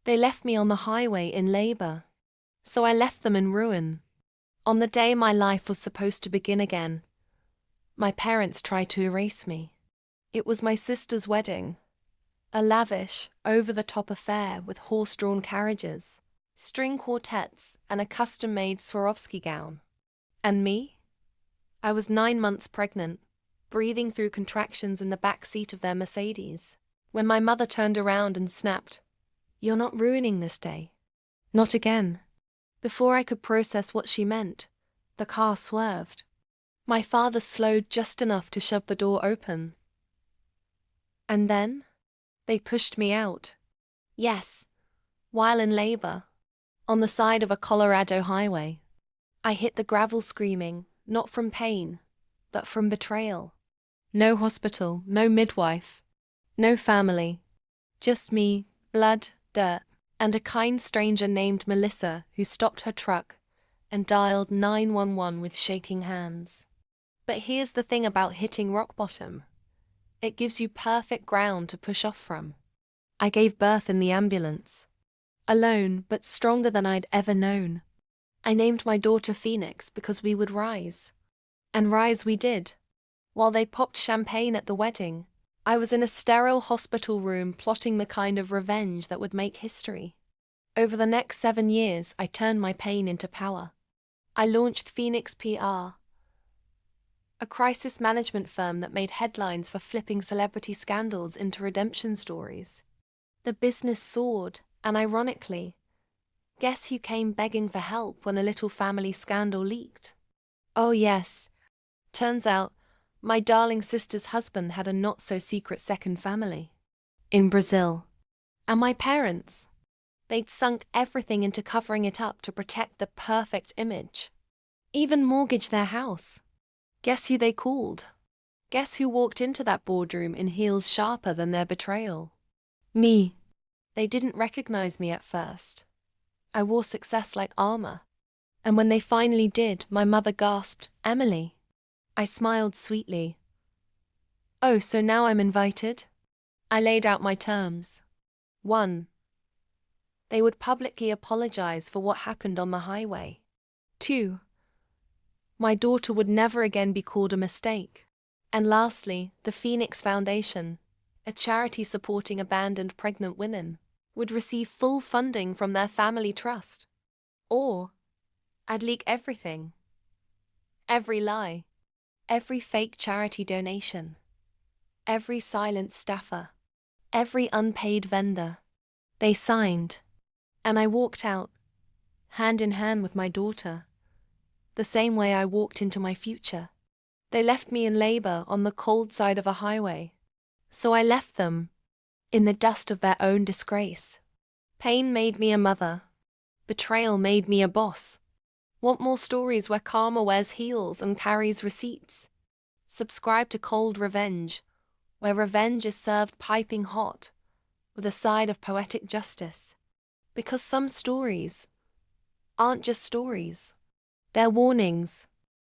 They left me on the highway in labor. So I left them in ruin. On the day my life was supposed to begin again, my parents tried to erase me. It was my sister's wedding. A lavish, over-the-top affair with horse-drawn carriages, string quartets, and a custom-made Swarovski gown. And me? I was 9 months pregnant, breathing through contractions in the back seat of their Mercedes, when my mother turned around and snapped, "You're not ruining this day. Not again." Before I could process what she meant, the car swerved. My father slowed just enough to shove the door open. And then, they pushed me out. Yes, while in labor, on the side of a Colorado highway. I hit the gravel screaming, not from pain, but from betrayal. No hospital, no midwife, no family. Just me, blood, dirt, and a kind stranger named Melissa who stopped her truck and dialed 911 with shaking hands. But here's the thing about hitting rock bottom. It gives you perfect ground to push off from. I gave birth in the ambulance. Alone, but stronger than I'd ever known. I named my daughter Phoenix because we would rise. And rise we did. While they popped champagne at the wedding, I was in a sterile hospital room plotting the kind of revenge that would make history. Over the next 7 years, I turned my pain into power. I launched Phoenix PR, a crisis management firm that made headlines for flipping celebrity scandals into redemption stories. The business soared, and ironically, guess who came begging for help when a little family scandal leaked? Oh yes, turns out, my darling sister's husband had a not-so-secret second family. In Brazil. And my parents? They'd sunk everything into covering it up to protect the perfect image. Even mortgaged their house. Guess who they called? Guess who walked into that boardroom in heels sharper than their betrayal? Me. They didn't recognize me at first. I wore success like armor. And when they finally did, my mother gasped, "Emily." I smiled sweetly. "Oh, so now I'm invited?" I laid out my terms. 1. They would publicly apologize for what happened on the highway. 2. My daughter would never again be called a mistake. And lastly, the Phoenix Foundation, a charity supporting abandoned pregnant women, would receive full funding from their family trust. Or, I'd leak everything. Every lie. Every fake charity donation. Every silent staffer. Every unpaid vendor. They signed. And I walked out, hand in hand with my daughter, the same way I walked into my future. They left me in labor on the cold side of a highway. So I left them, in the dust of their own disgrace. Pain made me a mother. Betrayal made me a boss. Want more stories where karma wears heels and carries receipts? Subscribe to Cold Revenge, where revenge is served piping hot, with a side of poetic justice. Because some stories aren't just stories. They're warnings.